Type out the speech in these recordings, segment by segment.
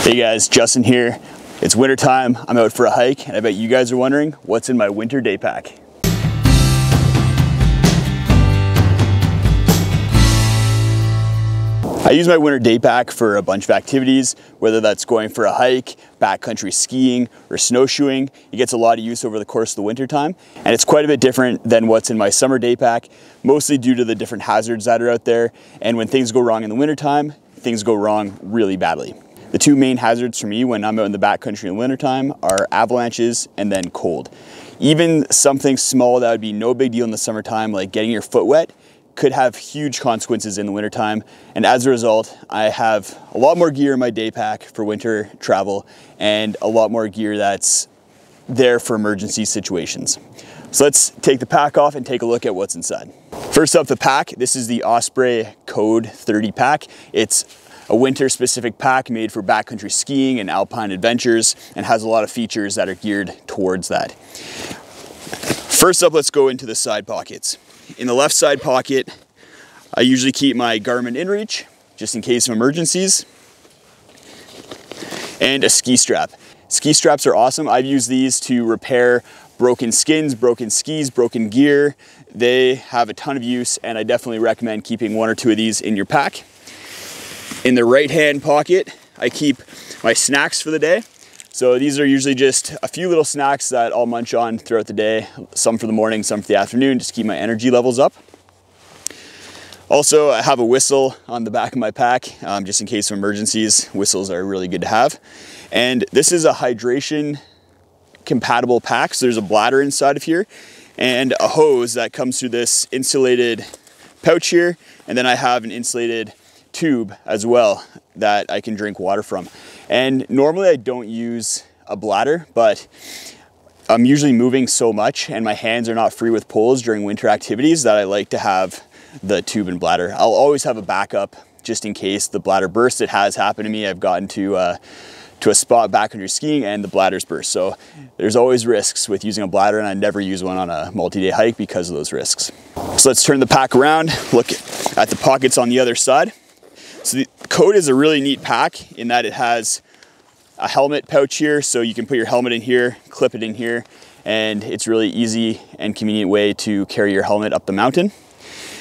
Hey guys, Justin here. It's winter time, I'm out for a hike, and I bet you guys are wondering what's in my winter day pack. I use my winter day pack for a bunch of activities, whether that's going for a hike, backcountry skiing, or snowshoeing. It gets a lot of use over the course of the winter time, and it's quite a bit different than what's in my summer day pack, mostly due to the different hazards that are out there. And when things go wrong in the winter time, things go wrong really badly. The two main hazards for me when I'm out in the backcountry in the wintertime are avalanches and then cold. Even something small that would be no big deal in the summertime, like getting your foot wet, could have huge consequences in the wintertime. And as a result, I have a lot more gear in my day pack for winter travel and a lot more gear that's there for emergency situations. So let's take the pack off and take a look at what's inside. First up, the pack. This is the Osprey Kode 30 pack. It's a winter specific pack made for backcountry skiing and alpine adventures and has a lot of features that are geared towards that. First up, let's go into the side pockets. In the left side pocket, I usually keep my Garmin InReach just in case of emergencies, and a ski strap. Ski straps are awesome. I've used these to repair broken skins, broken skis, broken gear. They have a ton of use, and I definitely recommend keeping one or two of these in your pack. In the right hand pocket, I keep my snacks for the day. So these are usually just a few little snacks that I'll munch on throughout the day, some for the morning, some for the afternoon, just to keep my energy levels up. Also, I have a whistle on the back of my pack, just in case of emergencies. Whistles are really good to have. And this is a hydration compatible pack. So there's a bladder inside of here and a hose that comes through this insulated pouch here. And then I have an insulated tube as well that I can drink water from. And normally I don't use a bladder, but I'm usually moving so much and my hands are not free with poles during winter activities that I like to have the tube and bladder. I'll always have a backup just in case the bladder bursts. It has happened to me. I've gotten to a spot backcountry skiing and the bladder's burst. So there's always risks with using a bladder, and I never use one on a multi-day hike because of those risks. So let's turn the pack around, look at the pockets on the other side. So the Kode is a really neat pack in that it has a helmet pouch here, so you can put your helmet in here, clip it in here, and it's really easy and convenient way to carry your helmet up the mountain.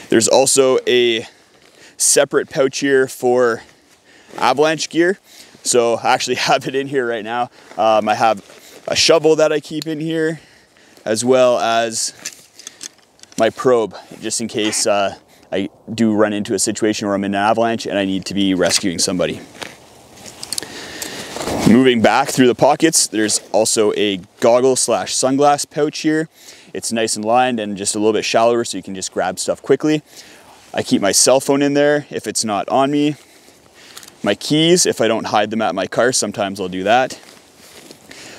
There's also a separate pouch here for Avalanche Gear. So I actually have it in here right now. I have a shovel that I keep in here, as well as my probe, just in case I do run into a situation where I'm in an avalanche and I need to be rescuing somebody. Moving back through the pockets, there's also a goggle/sunglass pouch here. It's nice and lined and just a little bit shallower so you can just grab stuff quickly. I keep my cell phone in there if it's not on me. My keys, if I don't hide them at my car, sometimes I'll do that.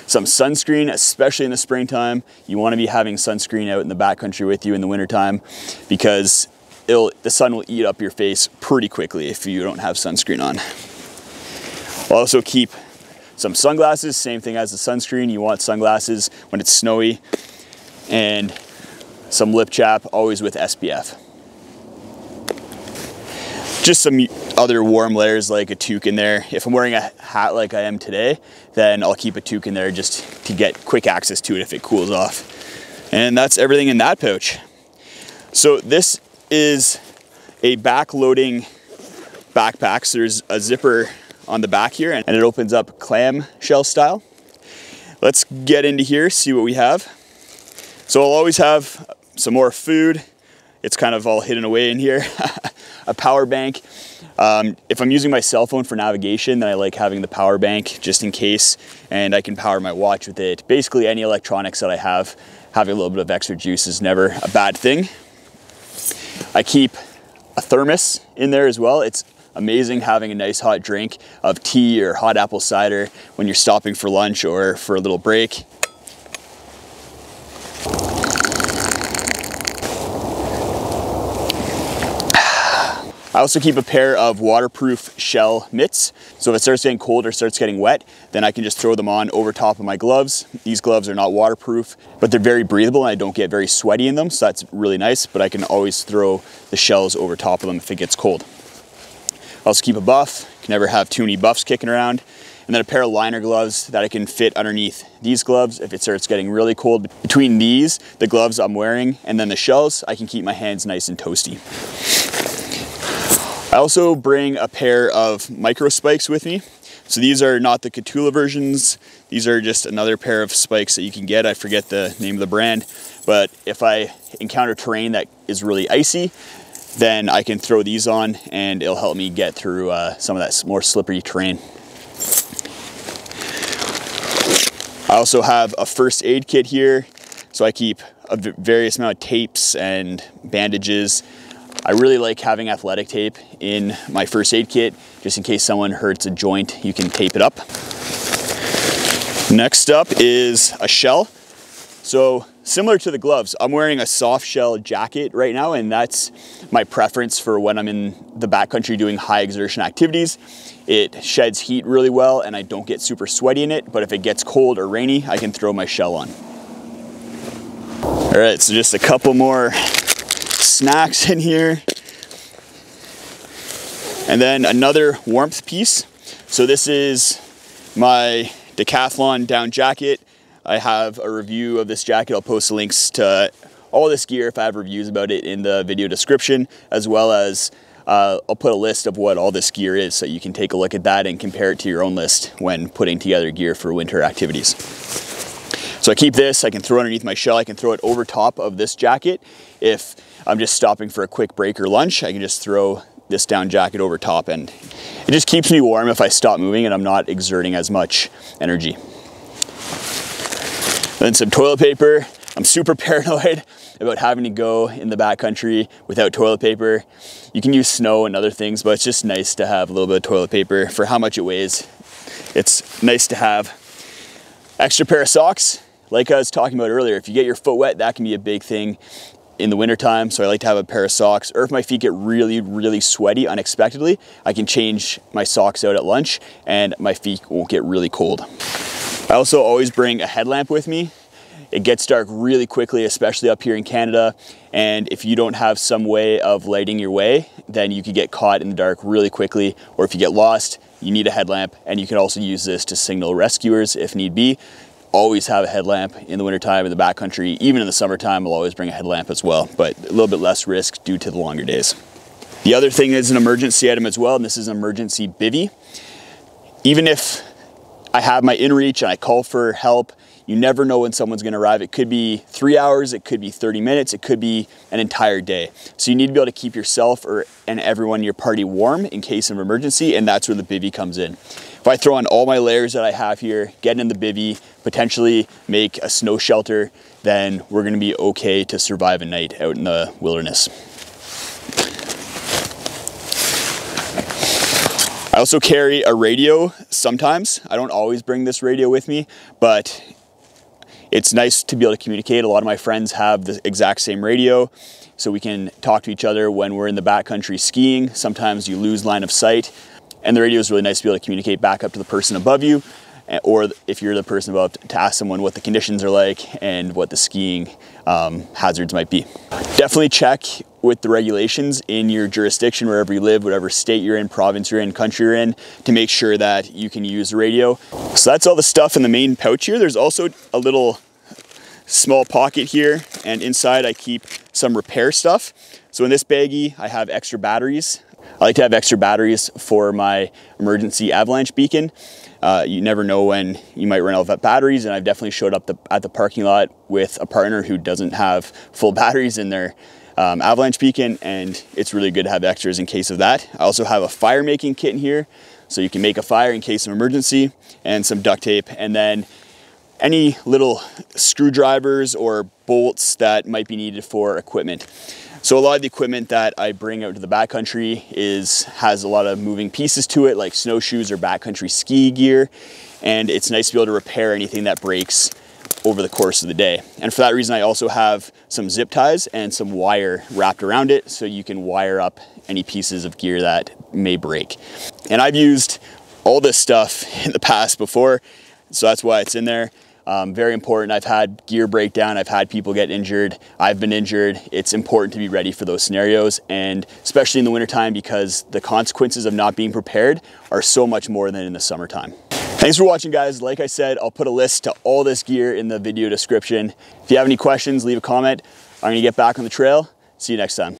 Some sunscreen, especially in the springtime. You want to be having sunscreen out in the backcountry with you in the wintertime because the sun will eat up your face pretty quickly if you don't have sunscreen on. I'll also keep some sunglasses, same thing as the sunscreen. You want sunglasses when it's snowy, and some lip chap, always with SPF. Just some other warm layers like a toque in there. If I'm wearing a hat like I am today, then I'll keep a toque in there just to get quick access to it if it cools off. And that's everything in that pouch. So this is a back-loading backpack. So there's a zipper on the back here and it opens up clamshell style. Let's get into here, see what we have. So I'll always have some more food. It's kind of all hidden away in here. A power bank. If I'm using my cell phone for navigation, then I like having the power bank just in case, and I can power my watch with it. Basically any electronics that I have, having a little bit of extra juice is never a bad thing. I keep a thermos in there as well. It's amazing having a nice hot drink of tea or hot apple cider when you're stopping for lunch or for a little break. I also keep a pair of waterproof shell mitts. So if it starts getting cold or starts getting wet, then I can just throw them on over top of my gloves. These gloves are not waterproof, but they're very breathable and I don't get very sweaty in them. So that's really nice, but I can always throw the shells over top of them if it gets cold. I also keep a buff. Can never have too many buffs kicking around. and then a pair of liner gloves that I can fit underneath these gloves if it starts getting really cold. Between these, the gloves I'm wearing, and then the shells, I can keep my hands nice and toasty. I also bring a pair of micro spikes with me. So these are not the Kode versions. These are just another pair of spikes that you can get. I forget the name of the brand, but if I encounter terrain that is really icy, then I can throw these on and it'll help me get through some of that more slippery terrain. I also have a first aid kit here. So I keep a various amount of tapes and bandages. I really like having athletic tape in my first aid kit, just in case someone hurts a joint, you can tape it up. Next up is a shell. So similar to the gloves, I'm wearing a soft shell jacket right now, and that's my preference for when I'm in the backcountry doing high exertion activities. It sheds heat really well and I don't get super sweaty in it, but if it gets cold or rainy, I can throw my shell on. All right, so just a couple more snacks in here. And then another warmth piece. So this is my Decathlon down jacket. I have a review of this jacket. I'll post links to all this gear if I have reviews about it in the video description, as well as I'll put a list of what all this gear is so you can take a look at that and compare it to your own list when putting together gear for winter activities. So I keep this, I can throw it underneath my shell, I can throw it over top of this jacket. If I'm just stopping for a quick break or lunch, I can just throw this down jacket over top, and it just keeps me warm if I stop moving and I'm not exerting as much energy. Then some toilet paper. I'm super paranoid about having to go in the backcountry without toilet paper. You can use snow and other things, but it's just nice to have a little bit of toilet paper for how much it weighs. It's nice to have. Extra pair of socks. Like I was talking about earlier, if you get your foot wet, that can be a big thing in the wintertime. So I like to have a pair of socks, or if my feet get really, really sweaty unexpectedly, I can change my socks out at lunch and my feet won't get really cold. I also always bring a headlamp with me. It gets dark really quickly, especially up here in Canada. And if you don't have some way of lighting your way, then you could get caught in the dark really quickly. Or if you get lost, you need a headlamp, and you can also use this to signal rescuers if need be. Always have a headlamp in the wintertime in the backcountry. Even in the summertime, I'll always bring a headlamp as well, but a little bit less risk due to the longer days. The other thing is an emergency item as well, and this is an emergency bivvy. Even if I have my inReach and I call for help, you never know when someone's gonna arrive. It could be 3 hours, it could be 30 minutes, it could be an entire day. So you need to be able to keep yourself and everyone in your party warm in case of emergency, and that's where the bivvy comes in. If I throw on all my layers that I have here, get in the bivvy, potentially make a snow shelter, then we're gonna be okay to survive a night out in the wilderness. I also carry a radio sometimes. I don't always bring this radio with me, but it's nice to be able to communicate. A lot of my friends have the exact same radio, so we can talk to each other when we're in the backcountry skiing. Sometimes you lose line of sight, and the radio is really nice to be able to communicate back up to the person above you, or if you're the person above, to ask someone what the conditions are like and what the skiing hazards might be. Definitely check with the regulations in your jurisdiction, wherever you live, whatever state you're in, province you're in, country you're in, to make sure that you can use the radio. So that's all the stuff in the main pouch here. There's also a little small pocket here, and inside I keep some repair stuff. So in this baggie, I have extra batteries. I like to have extra batteries for my emergency avalanche beacon. You never know when you might run out of batteries, and I've definitely showed up at the parking lot with a partner who doesn't have full batteries in their avalanche beacon, and it's really good to have extras in case of that. I also have a fire making kit in here, so you can make a fire in case of emergency, and some duct tape, and then any little screwdrivers or bolts that might be needed for equipment. So a lot of the equipment that I bring out to the backcountry has a lot of moving pieces to it, like snowshoes or backcountry ski gear, and it's nice to be able to repair anything that breaks over the course of the day. And for that reason, I also have some zip ties and some wire wrapped around it, so you can wire up any pieces of gear that may break. And I've used all this stuff in the past before, so that's why it's in there. Very important. I've had gear breakdown, I've had people get injured, I've been injured. It's important to be ready for those scenarios, and especially in the wintertime, because the consequences of not being prepared are so much more than in the summertime. Thanks for watching, guys. Like I said, I'll put a list to all this gear in the video description. If you have any questions, leave a comment. I'm gonna get back on the trail. See you next time.